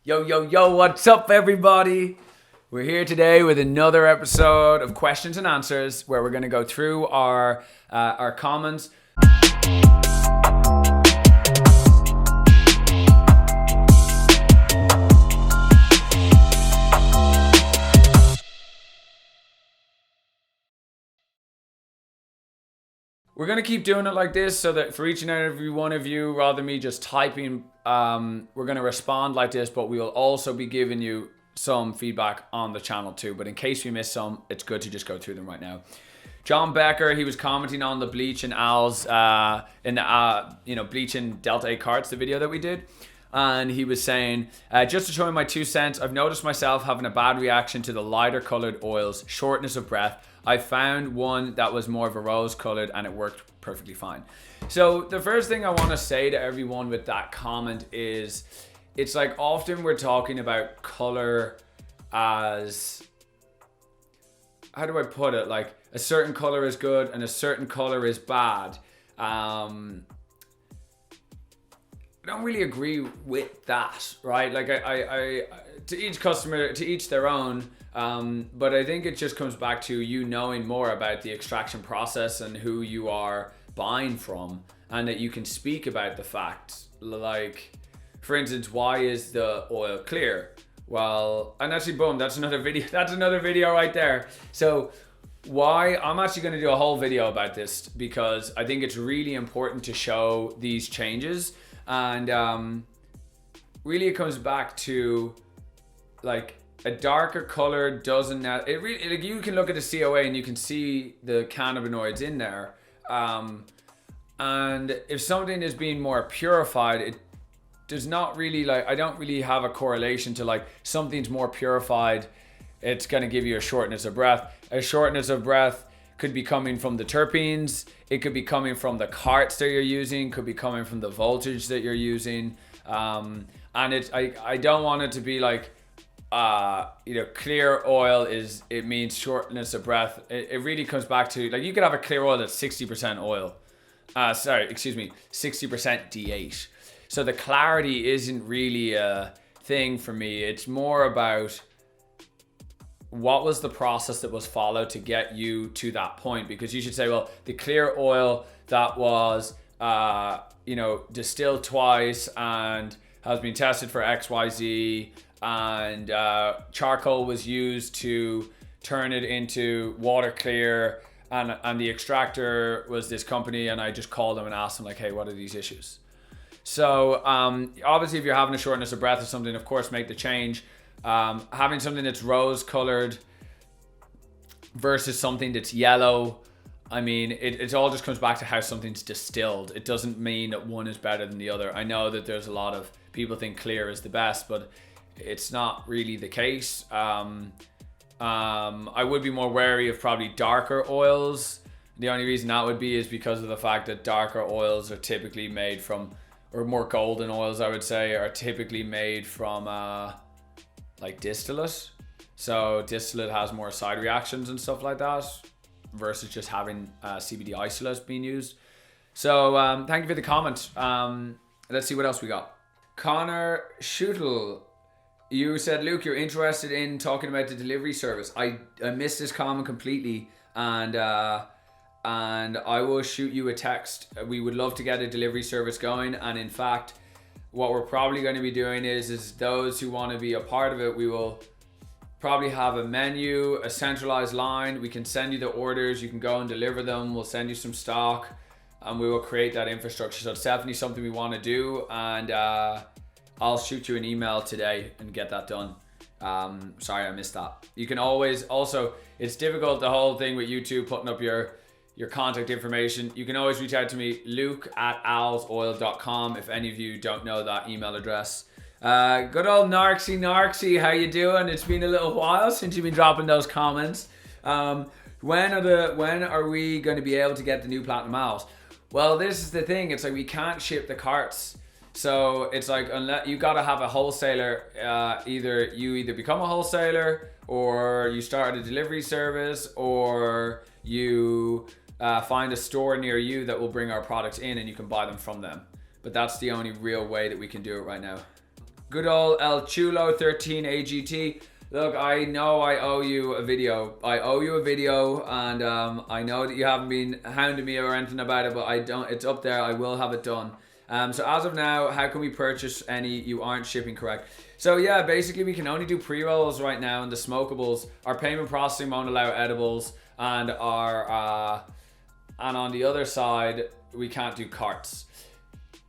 Yo, yo, yo, what's up, everybody? We're here today with another episode of Questions and Answers where we're going to go through our comments. We're going to keep doing it like this so that for each and every one of you, rather than me just typing, we're going to respond like this, but we will also be giving you some feedback on the channel too. But in case we miss some, it's good to just go through them right now. John Becker, he was commenting on the Bleach and Al's, Bleach and Delta 8 carts, the video that we did. And he was saying, just to show you my 2 cents, I've noticed myself having a bad reaction to the lighter colored oils, shortness of breath. I found one that was more of a rose colored and it worked perfectly fine. So the first thing I want to say to everyone with that comment is, it's like often we're talking about color as, how do I put it? Like a certain color is good and a certain color is bad. I don't really agree with that, right? Like I to each customer, to each their own. But I think it just comes back to you knowing more about the extraction process and who you are buying from, and that you can speak about the fact, like, for instance, why is the oil clear? Well, and actually, boom, that's another video. That's another video right there. So why, I'm actually going to do a whole video about this because I think it's really important to show these changes. And really it comes back to like a darker color doesn't, it really, like, you can look at the COA and you can see the cannabinoids in there. And if something is being more purified, it does not really, like, I don't really have a correlation to like something's more purified, it's going to give you a shortness of breath. A shortness of breath could be coming from the terpenes, it could be coming from the carts that you're using, could be coming from the voltage that you're using. And it's, I don't want it to be like, clear oil it means shortness of breath. It really comes back to, like, you could have a clear oil that's 60% oil. 60% D8. So the clarity isn't really a thing for me. It's more about what was the process that was followed to get you to that point, because you should say, well, the clear oil that was distilled twice and has been tested for XYZ, and charcoal was used to turn it into water clear, and the extractor was this company, and I just called them and asked them, like, hey, what are these issues? So obviously if you're having a shortness of breath or something, of course make the change. Having something that's rose colored versus something that's yellow, I mean, it all just comes back to how something's distilled. It doesn't mean that one is better than the other. I know that there's a lot of people think clear is the best, but it's not really the case. I would be more wary of probably darker oils. The only reason that would be is because of the fact that darker oils are typically made from, or more golden oils, I would say, are typically made from like distillate. So distillate has more side reactions and stuff like that versus just having CBD isolate being used. So thank you for the comment. Let's see what else we got. Connor Schuttel, you said, Luke, you're interested in talking about the delivery service. I missed this comment completely, and I will shoot you a text. We would love to get a delivery service going, and in fact, what we're probably going to be doing is those who want to be a part of it, we will probably have a menu, a centralized line. We can send you the orders, you can go and deliver them. We'll send you some stock, and we will create that infrastructure. So it's definitely something we want to do, and I'll shoot you an email today and get that done. Sorry, I missed that. You can always, also, it's difficult, the whole thing with YouTube, putting up your contact information. You can always reach out to me, luke@alsoil.com, if any of you don't know that email address. Good old Narksy, how you doing? It's been a little while since you've been dropping those comments. When are we going to be able to get the new Platinum Owls? Well, this is the thing. It's like we can't ship the carts. So it's like, unless you got to have a wholesaler, either you become a wholesaler, or you start a delivery service, or you find a store near you that will bring our products in and you can buy them from them. But that's the only real way that we can do it right now. Good old El Chulo 13 AGT. Look, I know I owe you a video. And I know that you haven't been hounding me or anything about it, but I don't. It's up there. I will have it done. So as of now, how can we purchase any you aren't shipping correct? So yeah, basically we can only do pre-rolls right now, and the smokables. Our payment processing won't allow edibles, and and on the other side we can't do carts.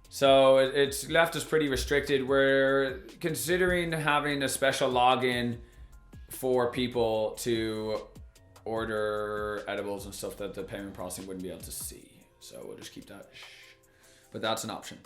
So it's left us pretty restricted. We're considering having a special login for people to order edibles and stuff that the payment processing wouldn't be able to see. So we'll just keep that. But that's an option.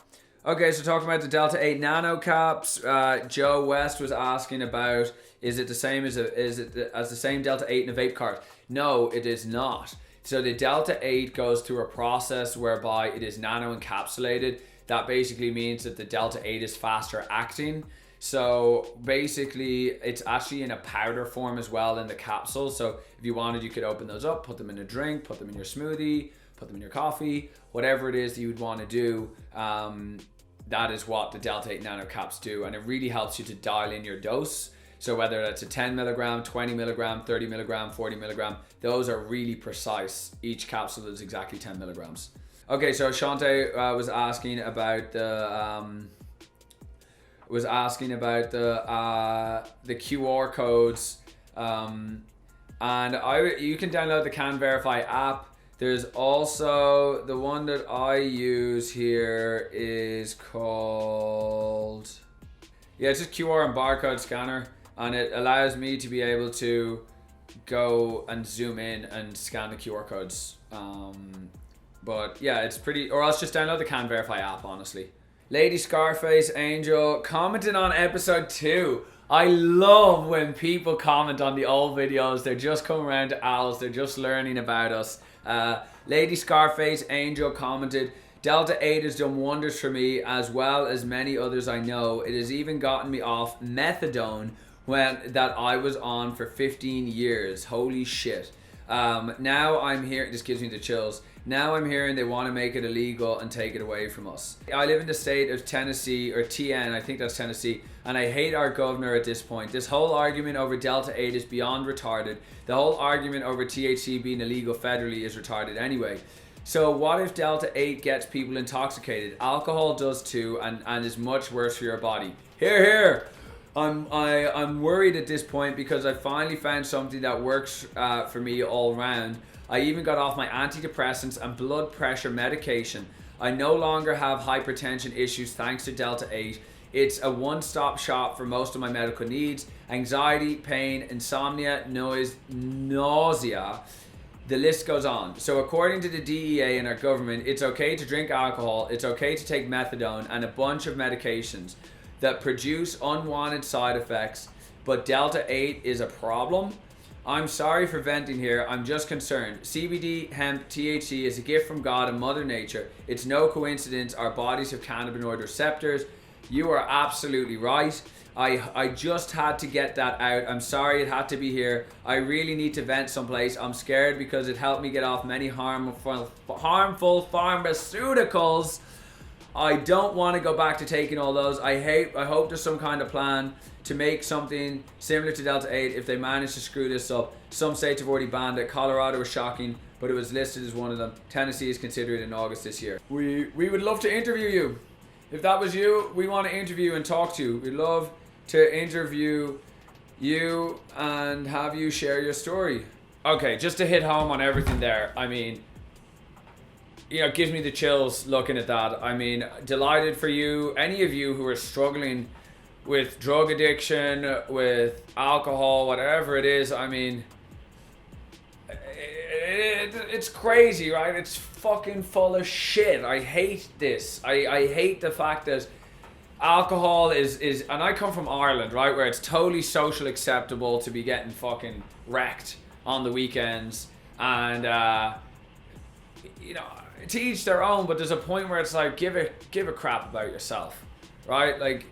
Okay, so talking about the Delta 8 Nano caps, Joe West was asking about, is it the same as the same Delta 8 in a vape cart? No, it is not. So the Delta 8 goes through a process whereby it is nano encapsulated. That basically means that the Delta 8 is faster acting. So basically it's actually in a powder form as well in the capsule. So if you wanted, you could open those up, put them in a drink, put them in your smoothie, put them in your coffee, whatever it is that you would want to do. That is what the Delta 8 Nano caps do. And it really helps you to dial in your dose. So whether that's a 10 milligram, 20 milligram, 30 milligram, 40 milligram, those are really precise. Each capsule is exactly 10 milligrams. Okay, so Shante was asking about the QR codes, and you can download the Can Verify app. There's also the one that I use here is called, it's just QR and barcode scanner, and it allows me to be able to go and zoom in and scan the QR codes. But yeah, it's pretty, or else just download the Can Verify app, honestly. Lady Scarface Angel commented on episode 2. I love when people comment on the old videos. They're just coming around to owls. They're just learning about us. Lady Scarface Angel commented, Delta 8 has done wonders for me as well as many others I know. It has even gotten me off methadone that I was on for 15 years. Holy shit. Now I'm here, this gives me the chills. Now I'm hearing they want to make it illegal and take it away from us. I live in the state of Tennessee, or TN, I think that's Tennessee, and I hate our governor at this point. This whole argument over Delta 8 is beyond retarded. The whole argument over THC being illegal federally is retarded anyway. So what if Delta 8 gets people intoxicated? Alcohol does too, and is much worse for your body. Hear, hear. I'm worried at this point because I finally found something that works for me all round. I even got off my antidepressants and blood pressure medication. I no longer have hypertension issues thanks to Delta 8. It's a one-stop shop for most of my medical needs. Anxiety, pain, insomnia, noise, nausea. The list goes on. So according to the DEA and our government, it's okay to drink alcohol, it's okay to take methadone and a bunch of medications that produce unwanted side effects, but Delta 8 is a problem. I'm sorry for venting here, I'm just concerned. CBD, hemp, THC is a gift from God and Mother Nature. It's no coincidence our bodies have cannabinoid receptors. You are absolutely right. I just had to get that out. I'm sorry it had to be here. I really need to vent someplace. I'm scared because it helped me get off many harmful pharmaceuticals. I don't want to go back to taking all those. I hope there's some kind of plan to make something similar to Delta 8 if they manage to screw this up. Some states have already banned it. Colorado was shocking, but it was listed as one of them. Tennessee is considering it in August this year. We would love to interview you. If that was you, we want to interview and talk to you. We'd love to interview you and have you share your story. Okay, just to hit home on everything there, I mean, it gives me the chills looking at that. I mean, delighted for you, any of you who are struggling with drug addiction, with alcohol, whatever it is. I mean, it's crazy, right? It's fucking full of shit. I hate this. I hate the fact that alcohol is, and I come from Ireland, right, where it's totally social acceptable to be getting fucking wrecked on the weekends, and to each their own. But there's a point where it's like, give a crap about yourself, right? Like,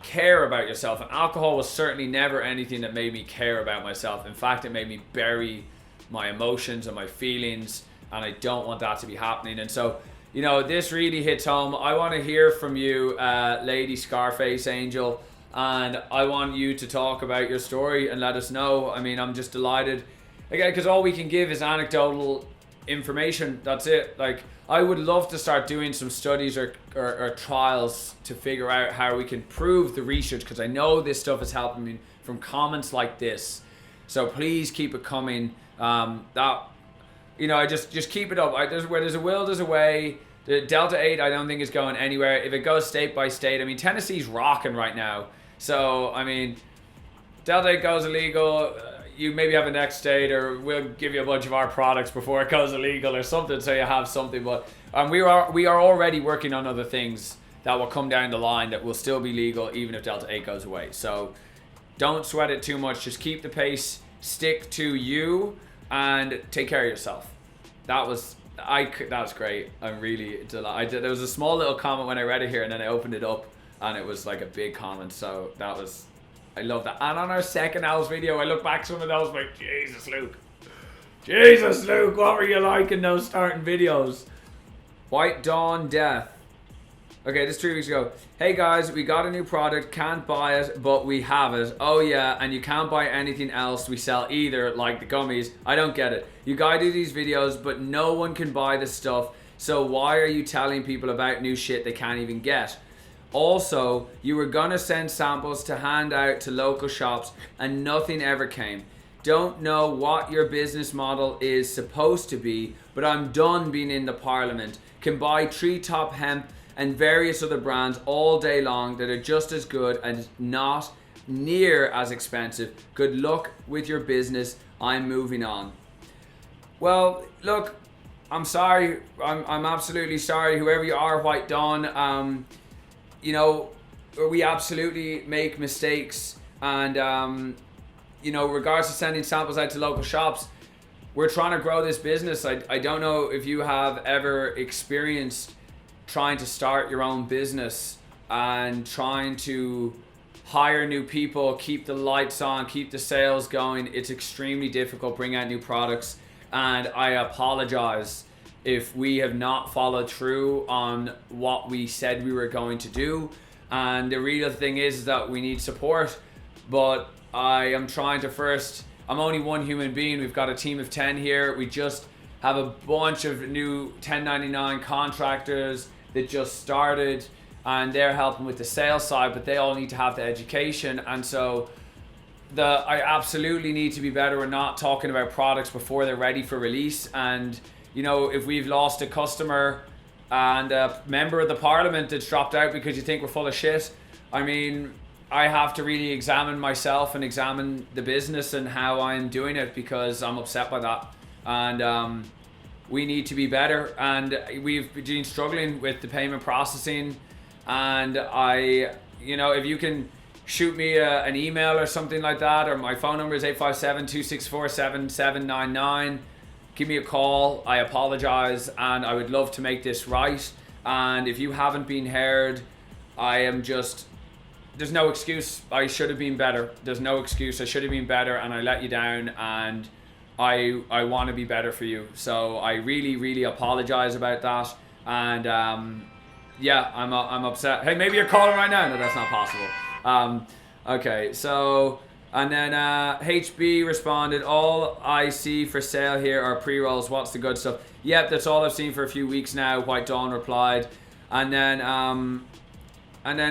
care about yourself. And alcohol was certainly never anything that made me care about myself. In fact, it made me bury my emotions and my feelings, and I don't want that to be happening. And so this really hits home. I want to hear from you, Lady Scarface Angel, and I want you to talk about your story and let us know. I mean, I'm just delighted, again, because all we can give is anecdotal information. That's it. Like, I would love to start doing some studies or trials to figure out how we can prove the research, because I know this stuff is helping me from comments like this. So please keep it coming. I just keep it up. Where there's a will, there's a way. The Delta 8, I don't think is going anywhere. If it goes state by state, I mean, Tennessee's rocking right now. So, I mean, Delta 8 goes illegal. You maybe have a next state, or we'll give you a bunch of our products before it goes illegal or something, so you have something. But we are already working on other things that will come down the line that will still be legal even if Delta 8 goes away. So don't sweat it too much. Just keep the pace, stick to you, and take care of yourself. That was great. I'm really delighted. There was a small little comment when I read it here, and then I opened it up, and it was like a big comment. So I love that. And on our second Al's video, I look back some of those like, Jesus, Luke, what were you like in those starting videos? White Dawn Death. Okay, this 3 weeks ago. Hey guys, we got a new product, can't buy it, but we have it. Oh yeah, and you can't buy anything else we sell either, like the gummies. I don't get it. You guys do these videos, but no one can buy this stuff, so why are you telling people about new shit they can't even get? Also, you were gonna send samples to hand out to local shops, and nothing ever came. Don't know what your business model is supposed to be, but I'm done being in the parliament. Can buy Treetop Hemp and various other brands all day long that are just as good and not near as expensive. Good luck with your business. I'm moving on. Well, look, I'm sorry. I'm absolutely sorry, whoever you are, White Dawn. We absolutely make mistakes, and regards to sending samples out to local shops, we're trying to grow this business. I don't know if you have ever experienced trying to start your own business and trying to hire new people, keep the lights on, keep the sales going. It's extremely difficult bringing out new products, and I apologize if we have not followed through on what we said we were going to do. And the real thing is that we need support, but I am trying to I'm only one human being. We've got a team of 10 here. We just have a bunch of new 1099 contractors that just started, and they're helping with the sales side, but they all need to have the education. And so I absolutely need to be better at not talking about products before they're ready for release. And if we've lost a customer and a member of the parliament that's dropped out because you think we're full of shit, I mean, I have to really examine myself and examine the business and how I'm doing it, because I'm upset by that. And we need to be better, and we've been struggling with the payment processing. And if you can shoot me an email or something like that, or my phone number is 857-264-7799. Give me a call. I apologize, and I would love to make this right. And if you haven't been heard, there's no excuse. I should have been better. There's no excuse. I should have been better, and I let you down, and I want to be better for you. So I really, really apologize about that. And I'm upset. Hey, maybe you're calling right now. No, that's not possible. Okay, so, and then HB responded, all I see for sale here are pre-rolls. What's the good stuff? Yep, that's all I've seen for a few weeks now, White Dawn replied. And then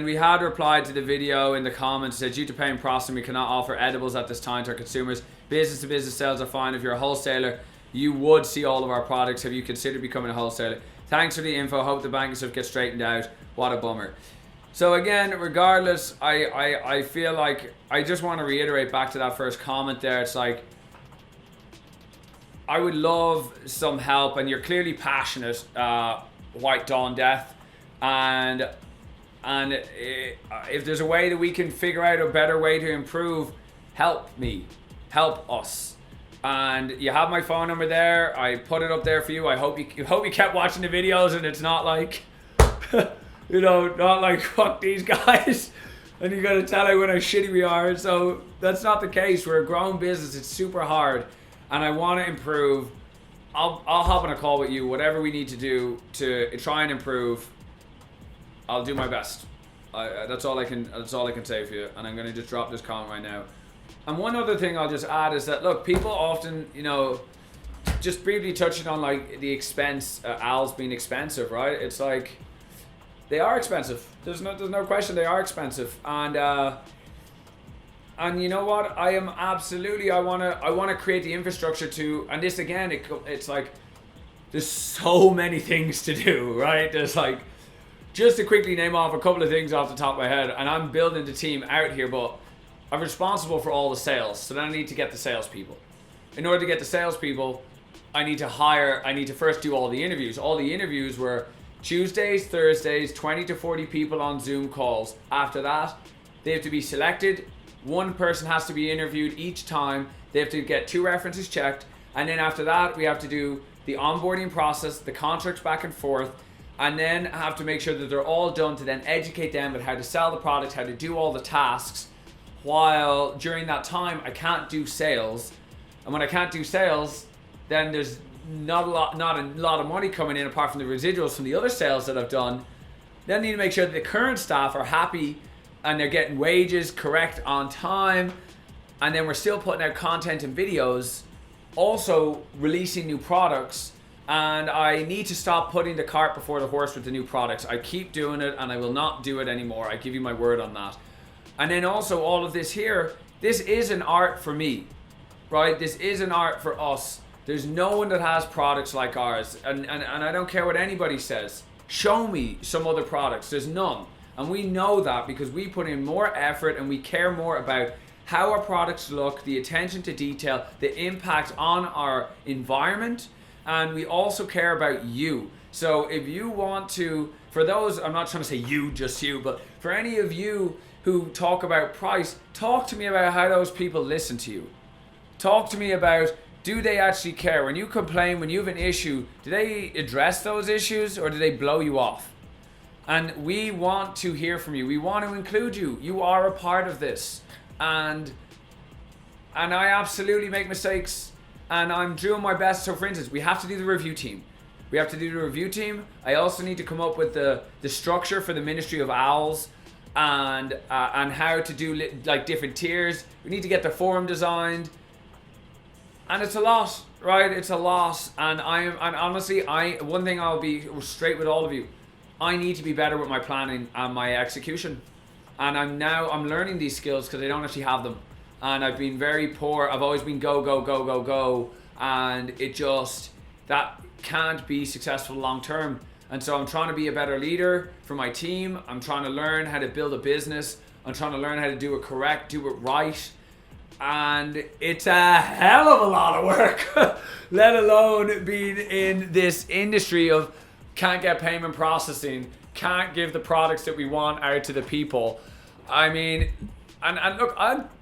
we had replied to the video in the comments, said, due to payment processing, we cannot offer edibles at this time to our consumers. Business-to-business sales are fine. If you're a wholesaler, you would see all of our products. Have you considered becoming a wholesaler? Thanks for the info. Hope the banking stuff gets straightened out. What a bummer. So again, regardless, I feel like I just want to reiterate back to that first comment there. It's like, I would love some help, and you're clearly passionate, White Dawn Death, and if there's a way that we can figure out a better way to improve, help me, help us. And you have my phone number there. I put it up there for you. I hope you kept watching the videos, and it's not like not like fuck these guys and you gotta tell everyone how shitty we are. So that's not the case. We're a growing business. It's super hard, and I want to improve. I'll hop on a call with you. Whatever we need to do to try and improve, I'll do my best. That's all I can say for you. And I'm gonna just drop this comment right now. And one other thing I'll just add is that, look, people often, just briefly touching on like the expense, owls being expensive, right? It's like they are expensive. There's no question they are expensive. And you know what? I wanna create the infrastructure to. And this again, it's like there's so many things to do, right? There's like, just to quickly name off a couple of things off the top of my head, and I'm building the team out here, but I'm responsible for all the sales. So then I need to get the salespeople. In order to get the salespeople, I need to first do all the interviews. All the interviews were Tuesdays, Thursdays, 20 to 40 people on Zoom calls. After that, they have to be selected. One person has to be interviewed each time. They have to get 2 references checked. And then after that, we have to do the onboarding process, the contracts back and forth, and then have to make sure that they're all done to then educate them with how to sell the product, how to do all the tasks. While during that time, I can't do sales. And when I can't do sales, then there's not a lot of money coming in apart from the residuals from the other sales that I've done. Then I need to make sure that the current staff are happy and they're getting wages correct on time. And then we're still putting out content and videos, also releasing new products. And I need to stop putting the cart before the horse with the new products. I keep doing it and I will not do it anymore. I give you my word on that. And then also all of this here, this is an art for me, right? This is an art for us. There's no one that has products like ours. And I don't care what anybody says. Show me some other products. There's none. And we know that because we put in more effort and we care more about how our products look, the attention to detail, the impact on our environment, and we also care about you. So if you want to, for those, I'm not trying to say you, just you, but for any of you who talk about price, talk to me about how those people listen to you. Talk to me about, do they actually care? When you complain, when you have an issue, do they address those issues or do they blow you off? And we want to hear from you. We want to include you. You are a part of this. And I absolutely make mistakes. And I'm doing my best. So for instance, we have to do the review team. I also need to come up with the structure for the Ministry of Owls and how to do like different tiers. We need to get the forum designed. And it's a lot, right? It's a lot. And honestly, one thing I'll be straight with all of you. I need to be better with my planning and my execution. And I'm learning these skills because I don't actually have them. And I've been very poor. I've always been go. And that can't be successful long term. And so I'm trying to be a better leader for my team. I'm trying to learn how to build a business. I'm trying to learn how to do it correct, do it right. And it's a hell of a lot of work, let alone being in this industry of can't get payment processing, can't give the products that we want out to the people. I mean, and look,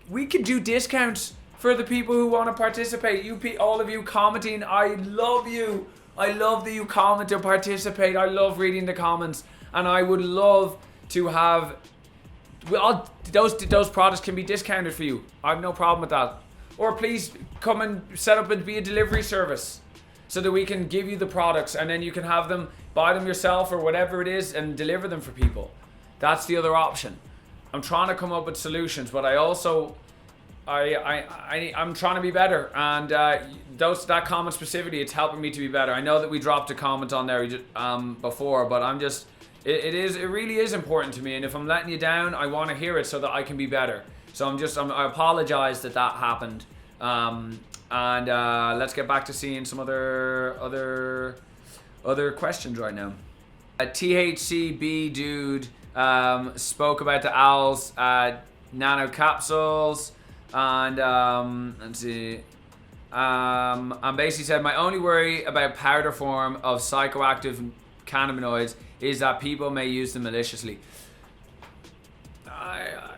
we could do discounts for the people who want to participate. All of you commenting, I love you. I love that you comment and participate. I love reading the comments, and I would love to have. Those products can be discounted for you. I have no problem with that. Or please come and set up and be a delivery service so that we can give you the products and then you can have them, buy them yourself or whatever it is and deliver them for people. That's the other option. I'm trying to come up with solutions, but I'm trying to be better. And that comment specifically, it's helping me to be better. I know that we dropped a comment on there before, but I'm just, it really is important to me. And if I'm letting you down, I want to hear it so that I can be better. So I apologize that happened. And let's get back to seeing some other questions right now. THCB dude spoke about the owls nano capsules, and let's see. And basically said, my only worry about powder form of psychoactive cannabinoids is that people may use them maliciously. I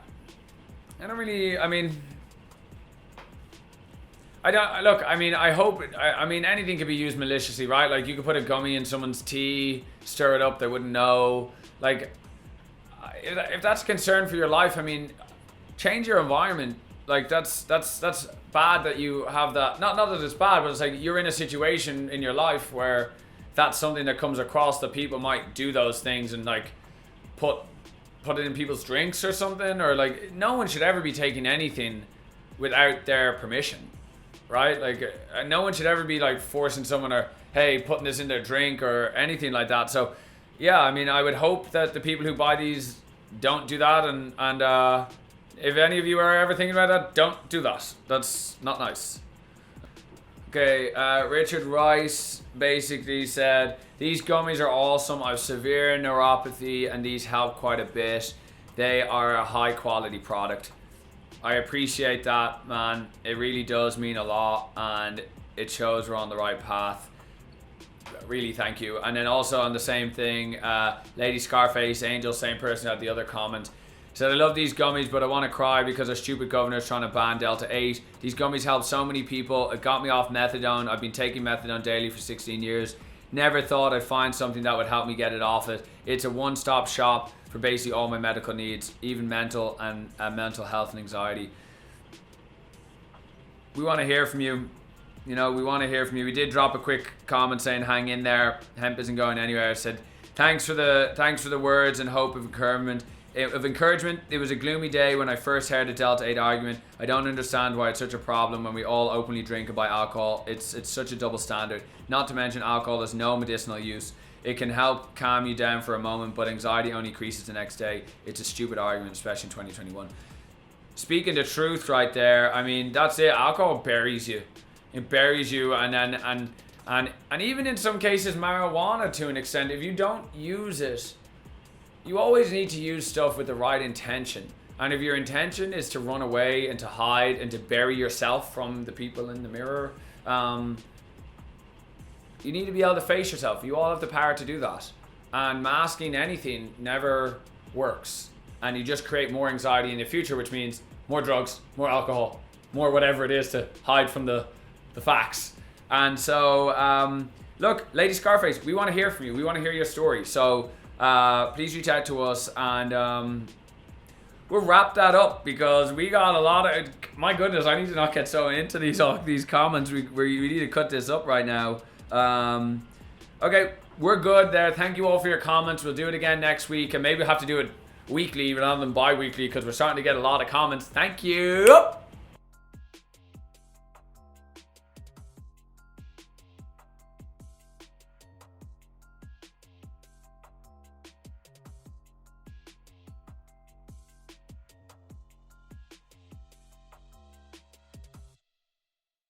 don't really. I mean, I don't look. I mean, I hope. I mean, anything can be used maliciously, right? Like you could put a gummy in someone's tea, stir it up, they wouldn't know. Like, if that's a concern for your life, I mean, change your environment. Like that's bad that you have that. Not that it's bad, but it's like you're in a situation in your life where that's something that comes across, that people might do those things and like put it in people's drinks or something, or like no one should ever be taking anything without their permission, right? Like no one should ever be like forcing someone, or hey, putting this in their drink or anything like that. So yeah, I mean, I would hope that the people who buy these don't do that, and if any of you are ever thinking about that, don't do that. That's not nice. Okay, Richard Rice basically said, these gummies are awesome. I have severe neuropathy and these help quite a bit. They are a high quality product. I appreciate that, man. It really does mean a lot, and it shows we're on the right path. Really, thank you. And then also on the same thing, Lady Scarface Angel, same person, had the other comment. Said, I love these gummies, but I want to cry because our stupid governor is trying to ban Delta 8. These gummies help so many people. It got me off methadone. I've been taking methadone daily for 16 years. Never thought I'd find something that would help me get it off it. It's a one-stop shop for basically all my medical needs, even mental and mental health and anxiety. We want to hear from you. You know, we want to hear from you. We did drop a quick comment saying, hang in there. Hemp isn't going anywhere. I said, thanks for the words and hope of encouragement. It was a gloomy day when I first heard the Delta 8 argument. I don't understand why it's such a problem when we all openly drink and buy alcohol. It's such a double standard. Not to mention alcohol has no medicinal use. It can help calm you down for a moment, but anxiety only increases the next day. It's a stupid argument, especially in 2021. Speaking the truth right there, I mean, that's it. Alcohol buries you. It buries you, and even in some cases marijuana to an extent. If you don't use it, you always need to use stuff with the right intention. And if your intention is to run away and to hide and to bury yourself from the people in the mirror, you need to be able to face yourself. You all have the power to do that. And masking anything never works. And you just create more anxiety in the future, which means more drugs, more alcohol, more whatever it is to hide from the facts. And so, look, Lady Scarface, we want to hear from you. We want to hear your story. So please reach out to us, and we'll wrap that up because we got a lot of, my goodness, I need to not get so into these comments. We need to cut this up right now. Okay, we're good there. Thank you all for your comments. We'll do it again next week, and maybe we'll have to do it weekly rather than bi-weekly because we're starting to get a lot of comments. Thank you.